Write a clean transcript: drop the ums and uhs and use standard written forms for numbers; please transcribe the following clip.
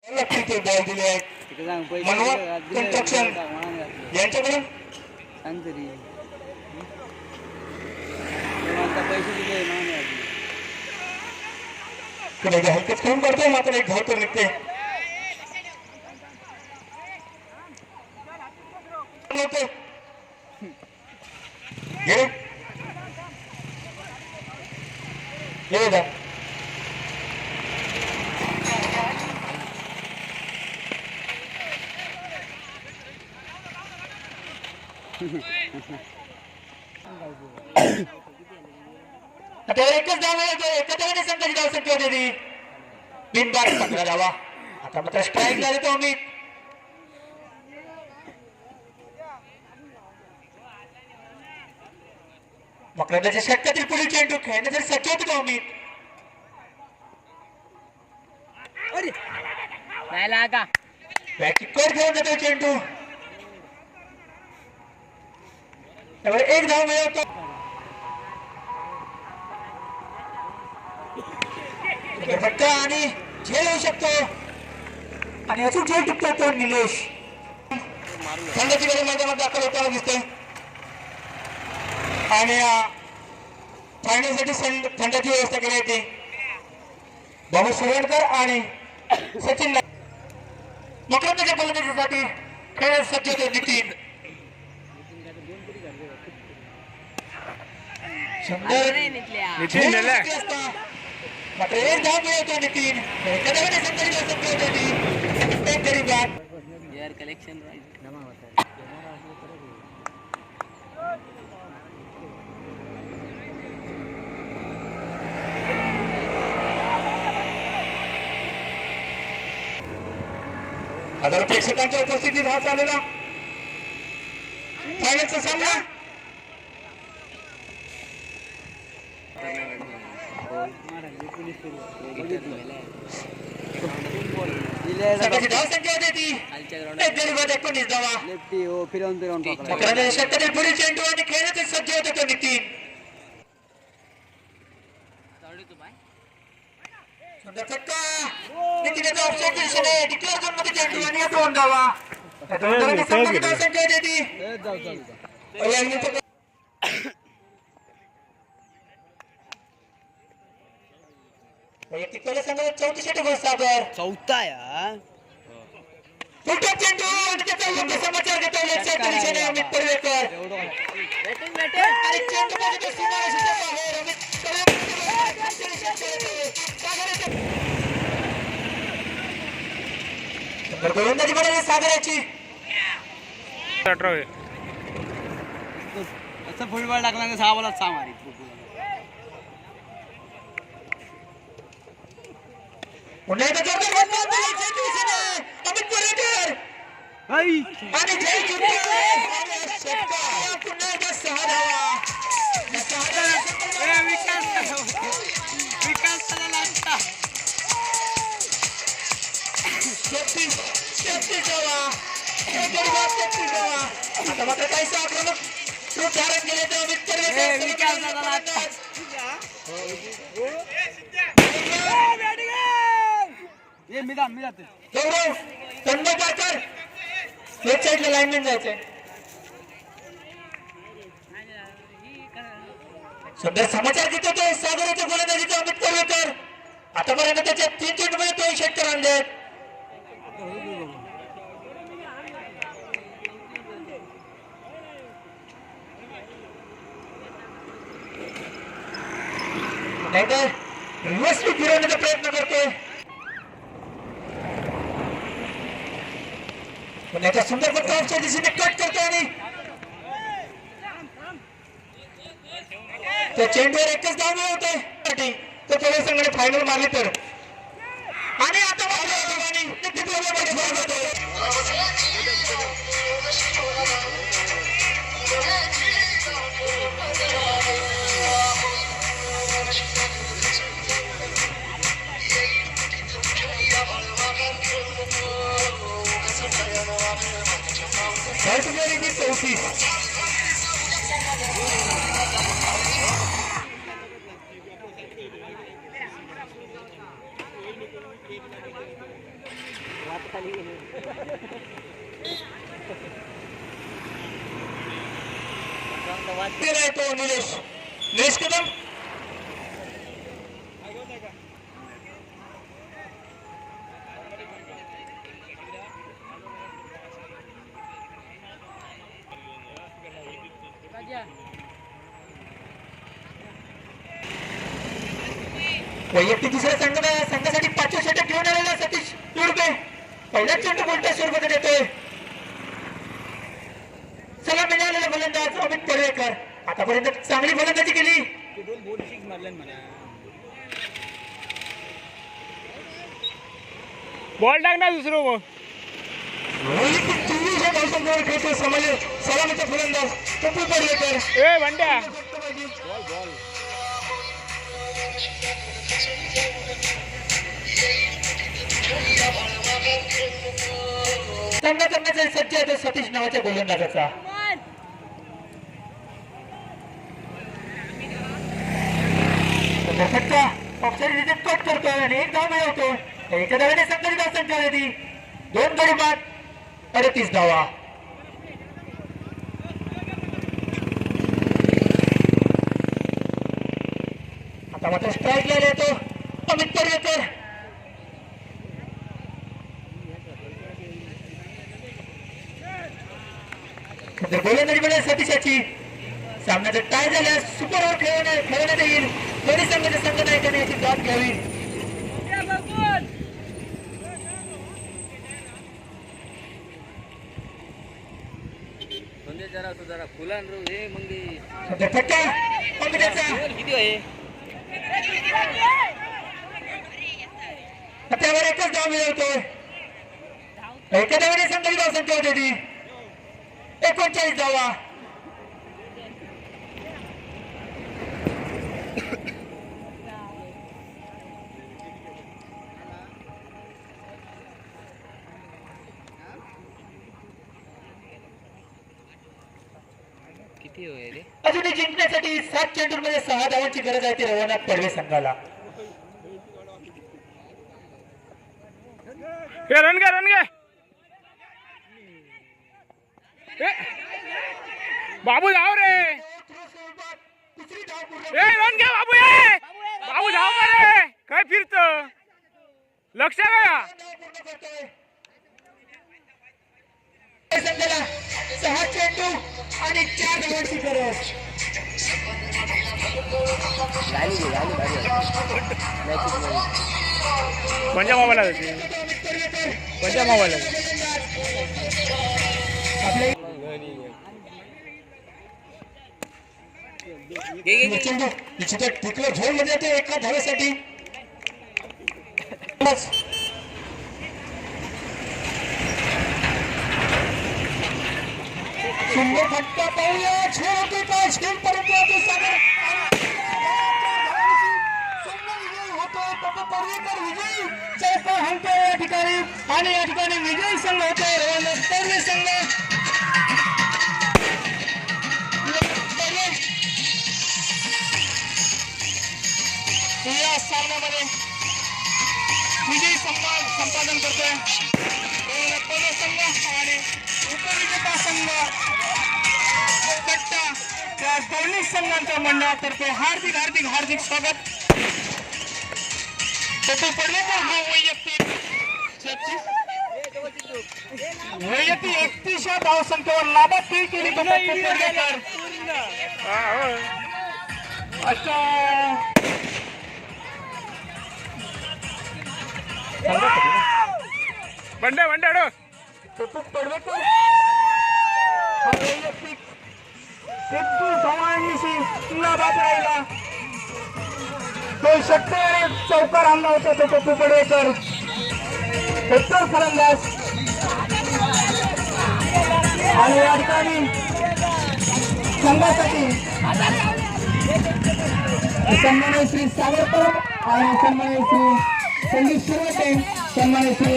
ते बॉल दिले आहेत मनोहर कन्स्ट्रक्शन यांच्याकडून सांग तरी पैसे दिले कडे हलकच खेळून पडतोय मात्र एक धाव तर निघते आता एकच धाव एका संघाची धावसंख्या होती बिनबाद 15 धावा आता मात्र स्ट्राईक झाले तो अमित मकरंदाच्या षटकातील पुढील चेंडू खेळण्यासाठी सज्ज होते तो अमित बॅकवर घेऊन जातो चेंडू त्यामुळे एक धाव मिळवतो फटका आणि झेल होऊ शकतो आणि अजून झेल टिकतो तो निलेश संघाची गडी मैदानात दाखल होताना दिसतोय आणि फायनलसाठी संघाची व्यवस्था केली होती बाबू सुरेडकर आणि सचिन मकरंदाच्या फलंदाजीसाठी खेळ सज्ज होते नितीन मात्र एक धाव मिळवतो नितीन कदाचित संघाची व्यवस्था होती एक गरीब यार कलेक्शन हजारो प्रेक्षकांच्या उपस्थितीत हा चाललेला फायनलचा सामना धावसंख्या होती ती एक गरीबात 19 धावा षटकातील पुढील चेंडू आणि खेळण्याचे सज्ज होते तो नितीन फटका नितीनचा ऑफसाईड दिशेने डिक्लेअर झोनमध्ये चेंडू आणि 2 धावा धावसंख्या होती ती वैयक्तिक पहिल्या संघात 34 षटक सागर चौथा यार फुटबॉल चेंडू आणि त्याचा योग्य समाचार घेतो लेफ्टच्या दिशेने अमित पर्वेकर आणि चेंडू मध्ये तो सीमारेषेच्या बाहेर अमित पर्वेकर गोलंदाजी बनवली सागराची असं फुटबॉल टाकला 6 बॉलात 6 मारी पुन्हा एकदा जोरदार फटका दिशेने अमित पर्वेकर आणि जय षटकार पुन्हा एकदा 6 धावा विकास लागता 36 धावा एक गरीबात 36 धावा आता मात्र काहीसा आक्रमक रूप धारण केले तर अमित पर्वेकर ये मी जाते गौरव तंडपाकर लेफ्ट साइडला लाईनमॅन जायचंय सध्या समाचार घेतो तो सागराच्या गोलंदाजीचा अमित पर्वेकर आतापर्यंत त्याच्या 3 चेंडूमध्ये 2 षटकार आणले नाहीतर रिव्हर्स स्वीप फिरवण्याचा प्रयत्न करतोय पुण्याच्या सुंदर फटका ऑफच्या दिशेने कट करतो आणि त्या चेंडूवर एकच धाव मिळवतोय तो थोड्या संघाने फायनल मारली तर आणि आता तो निलेश कदम वैयक्तिक दुसऱ्या संघासाठी 500 षटक घेऊन आलेला सतीश तुर्बे पहिल्याच चेंडू बोलता स्वरूपात देतोय. चला मिळालेला गोलंदाज अमित पडवेकर आतापर्यंत चांगली गोलंदाजी केली. बॉल टाक ना दुसरं मग. सलामीचा फलंदाज पप्पू पडवेकर. ए बंड्या सामना करण्याचा सज्ज आहे तो सतीश नावाच्या गोलंदाजाचा. फटका ऑफसाईड कट करतोय आणि एक धाव मिळवतो. एका धावेने संघाची धावसंख्या होती 2 गडी बाद 38 धावा. आता मात्र स्ट्राईक घ्यायला येतो अमित पडवेकर. गोलंदाजी मिळेल सतीशाची. सामन्याचा टाय झाल्यास सुपर ओव्हर खेळवण्यात येईल. दोन्ही संघाच्या संघनायकाने याची दाद घ्यावी. जरा फुलान रे मग फटका अमिताचा. किती आहे त्यावर एकच धाव मिळवतोय. एका धावेने संघाची धावसंख्या होती 39 धावा. किती होय रे अजूनही जिंकण्यासाठी 7 चेंडूंमध्ये 6 धावांची गरज आहे ती रवनाथ पडवे संघाला. रन घे बाबू धाव रे. रन घे बाबू. बाबू धाव रे. काय फिरत लक्ष का संघाला 6 चेंडू आणि 4 धावांची गरज. कोणत्या मोबाईल कोणत्या मोबाईल चेंडू निश्चित टिकलं झोन मध्ये येते एका धावेसाठी. सुंदर फटका पाहूया. झोन होते का स्टीम परंतु पडवेकर विजयी चौका हाणतो या ठिकाणी आणि या ठिकाणी विजयी संघ होतो रवनाथ पडवे संघ. या सामन्यामध्ये विजयी संपादन करतोय रवनाथ पडवे संघ आणि उपविजेता संघ कट्टा या दोन्ही संघांच्या मंडळातर्फे हार्दिक हार्दिक हार्दिक स्वागत. पप्पू पडवेकर हा वैयक्तिक 31 धावसंख्येवर लाभात खेळ केली पप्पू पडवेकर. बंड्या पप्पू पडवेकर हा वैयक्तिक 31 धावांनी लाभात राहिला. 2 षटके आणि चौकार आणला होता तो पप्पू पडवेकर. उत्तर फलंदाज आणि या ठिकाणी संघासाठी सन्माननीय श्री सागर परब आणि सन्माननीय श्री संदीप शिरवते, सन्माननीय श्री